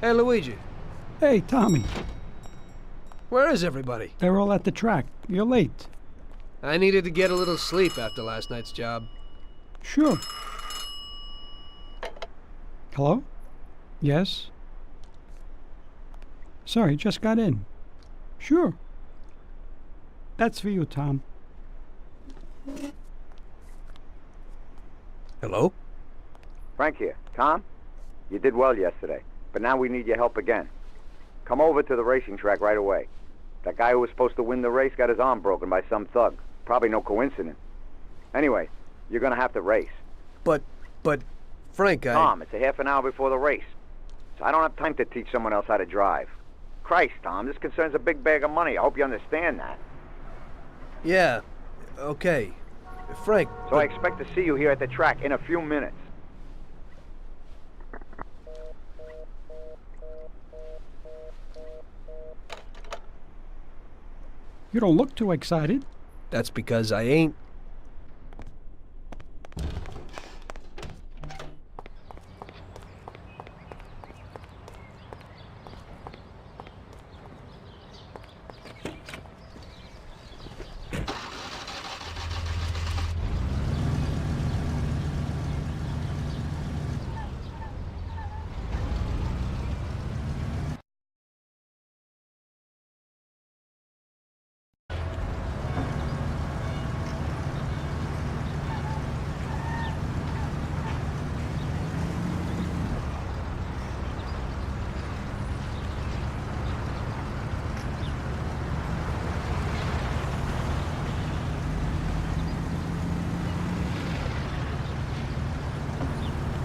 Hey, Luigi. Hey, Tommy. Where is everybody? They're all at the track. You're late. I needed to get a little sleep after last night's job. Sure. Hello? Yes? Sorry, just got in. Sure. That's for you, Tom. Hello? Frank here. Tom? You did well yesterday, but now we need your help again. Come over to the racing track right away. That guy who was supposed to win the race got his arm broken by some thug. Probably no coincidence. Anyway, you're gonna have to race. But, Frank, Tom, it's a half an hour before the race. So I don't have time to teach someone else how to drive. Christ, Tom, this concerns a big bag of money. I hope you understand that. Yeah, okay. Frank... So I expect to see you here at the track in a few minutes. You don't look too excited. That's because I ain't...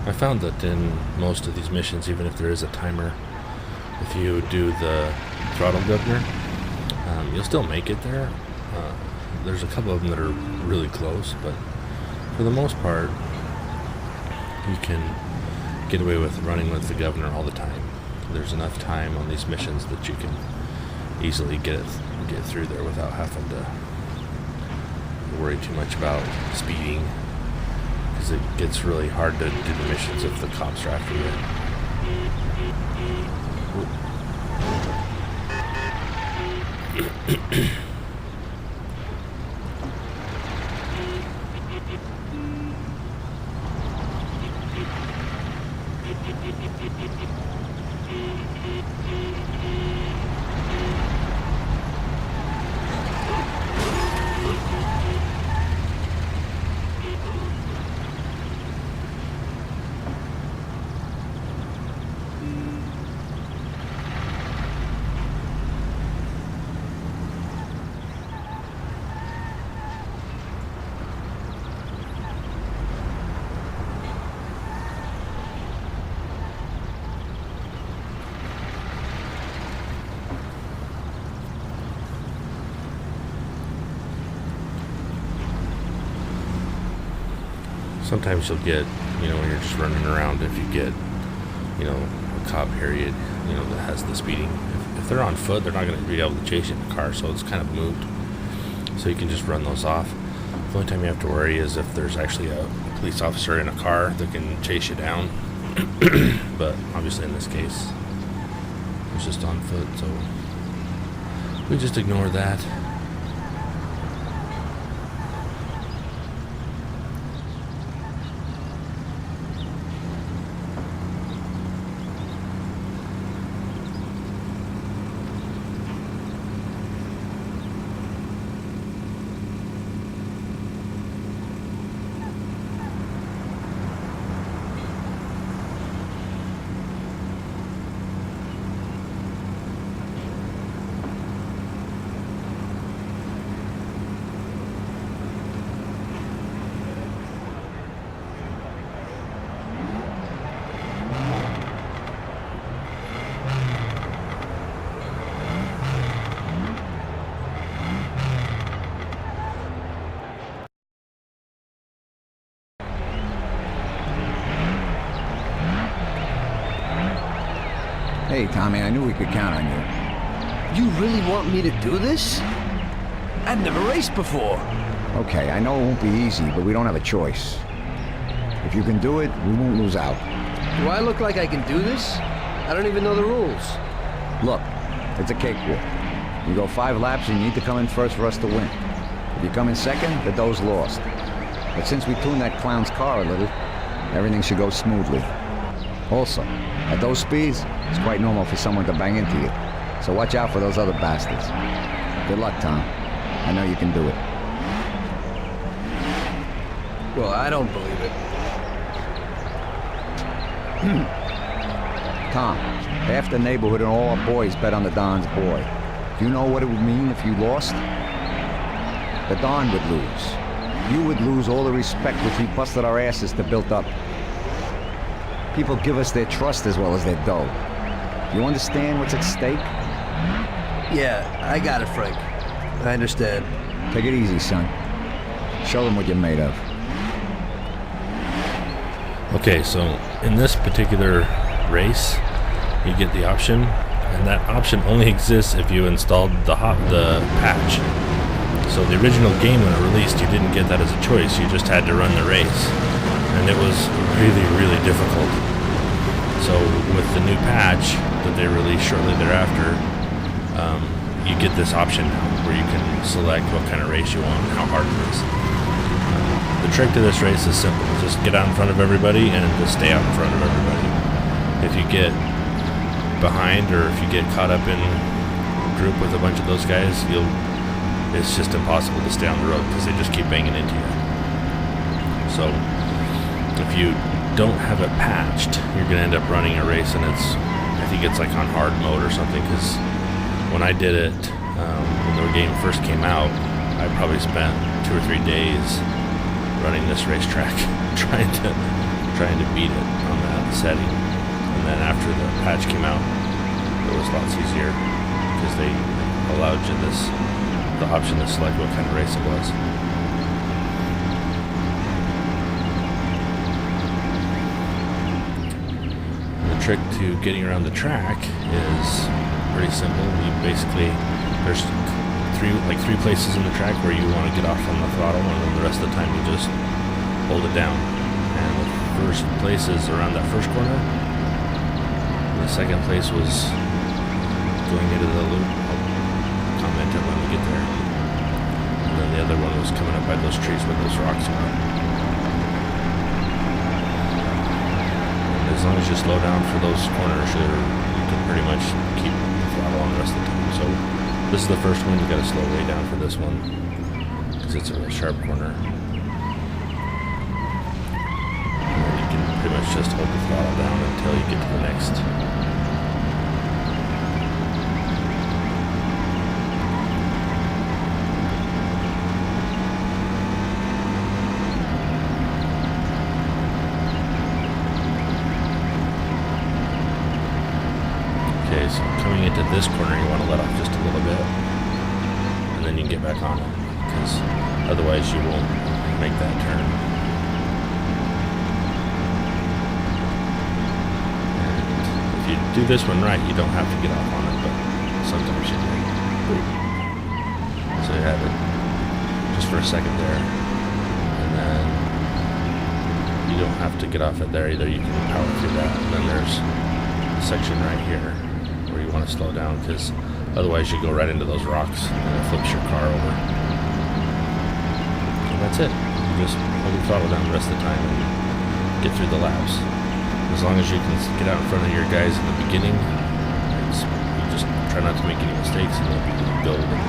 I found that in most of these missions, even if there is a timer, if you do the throttle governor, you'll still make it there. There's a couple of them that are really close, but for the most part, you can get away with running with the governor all the time. There's enough time on these missions that you can easily get through there without having to worry too much about speeding. Because it gets really hard to do the missions if the cops are after you. Sometimes you'll get, when you're just running around, if you get, a cop period, that has the speeding. If they're on foot, they're not going to be able to chase you in a car, so it's kind of moved. So you can just run those off. The only time you have to worry is if there's actually a police officer in a car that can chase you down. But obviously in this case, it's just on foot, so we just ignore that. Hey, Tommy, I knew we could count on you. You really want me to do this? I've never raced before. Okay, I know it won't be easy, but we don't have a choice. If you can do it, we won't lose out. Do I look like I can do this? I don't even know the rules. Look, it's a cakewalk. You go 5 laps and you need to come in first for us to win. If you come in second, the dough's lost. But since we tuned that clown's car a little, everything should go smoothly. Also, at those speeds, it's quite normal for someone to bang into you. So watch out for those other bastards. Good luck, Tom. I know you can do it. Well, I don't believe it. Tom, half the neighborhood and all our boys bet on the Don's boy. Do you know what it would mean if you lost? The Don would lose. You would lose all the respect which we busted our asses to build up. People give us their trust as well as their dough. Do you understand what's at stake? Yeah, I got it, Frank. I understand. Take it easy, son. Show them what you're made of. Okay, so in this particular race, you get the option, and that option only exists if you installed the patch. So the original game when it released, you didn't get that as a choice. You just had to run the race, and it was really, really difficult. So with the new patch that they released shortly thereafter, you get this option now where you can select what kind of race you want and how hard it is. The trick to this race is simple. Just get out in front of everybody and just stay out in front of everybody. If you get behind or if you get caught up in a group with a bunch of those guys, it's just impossible to stay on the road because they just keep banging into you. So if you don't have it patched, you're going to end up running a race, and I think it's like on hard mode or something, because when I did it, when the game first came out, I probably spent 2 or 3 days running this racetrack, trying to beat it on that setting. And then after the patch came out, it was lots easier because they allowed you the option to select what kind of race it was. And the trick to getting around the track is pretty simple. There's three places in the track where you want to get off on the throttle, and then the rest of the time you just hold it down. And the first place is around that first corner. The second place was going into the loop. I'll comment it when we get there. And then the other one was coming up by those trees where those rocks are. And as long as you slow down for those corners, you can pretty much keep the throttle on the rest of the time. So this is the first one. You got to slow way down for this one because it's a real sharp corner. And you can pretty much just hold the throttle down until you get to the next. Okay, so coming into this corner, you want to let off just a little bit, and then you can get back on it, because otherwise you won't make that turn. And if you do this one right, you don't have to get off on it, but sometimes you do. So you have it just for a second there, and then you don't have to get off it there either. You can power through that, and then there's a section right here where you want to slow down, because otherwise you go right into those rocks and it flips your car over. So that's it. You just hold the throttle down the rest of the time and get through the laps. As long as you can get out in front of your guys in the beginning, you just try not to make any mistakes and you'll be golden.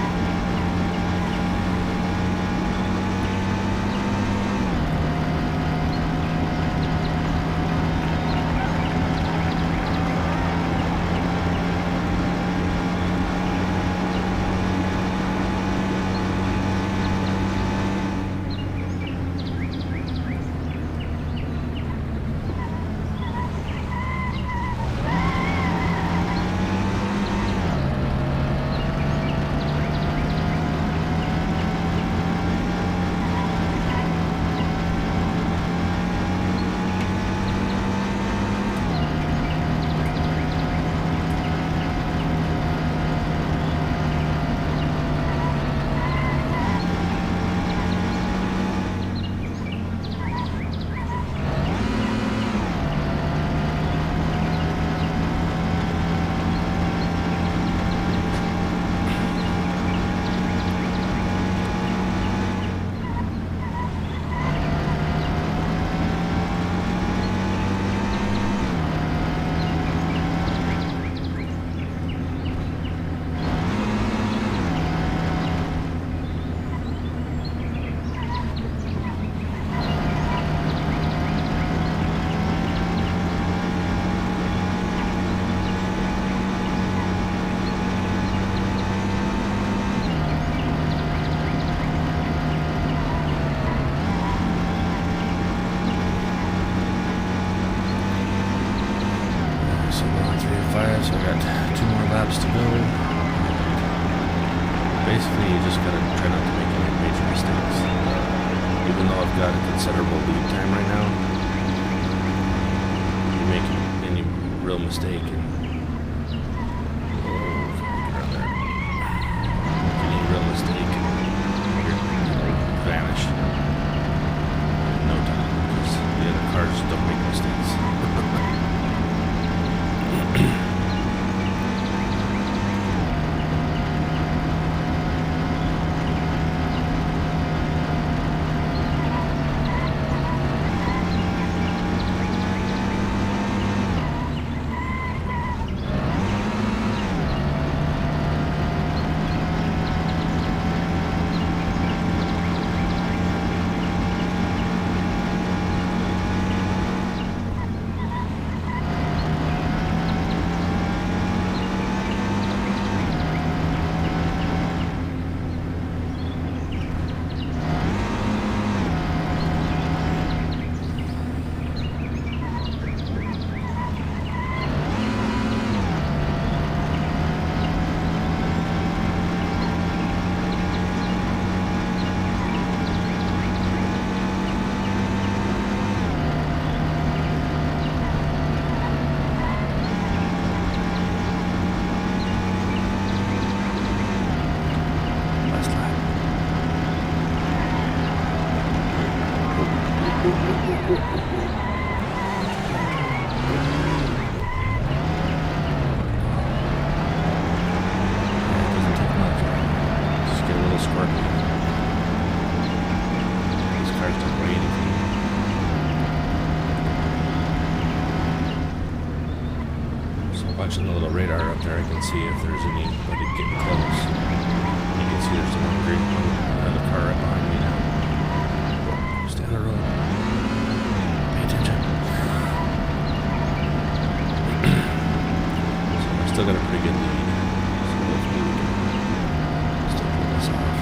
So we're on 3 of 5, so I got 2 more laps to go. Basically, you just gotta try not to make any major mistakes. Even though I've got a considerable lead time right now, you make any real mistake and any real mistake and you're vanish in no time because the other cars don't make mistakes. Watching the little radar up there, I can see if there's anybody getting close. You can see there's another car right behind me now. Stay on the road. Pay attention. So I still got a pretty good lead. So hopefully we can still pull this off.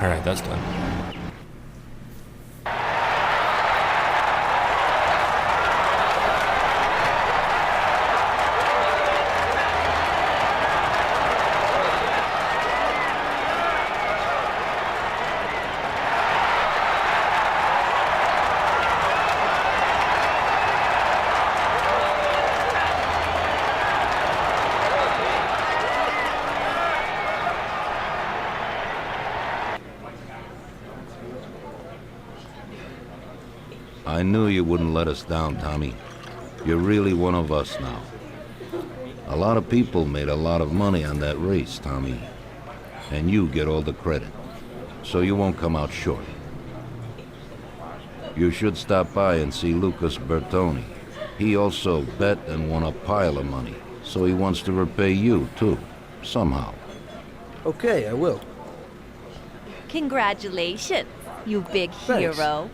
Alright, that's done. I knew you wouldn't let us down, Tommy. You're really one of us now. A lot of people made a lot of money on that race, Tommy. And you get all the credit. So you won't come out short. You should stop by and see Lucas Bertoni. He also bet and won a pile of money. So he wants to repay you, too. Somehow. Okay, I will. Congratulations, you big Thanks. hero.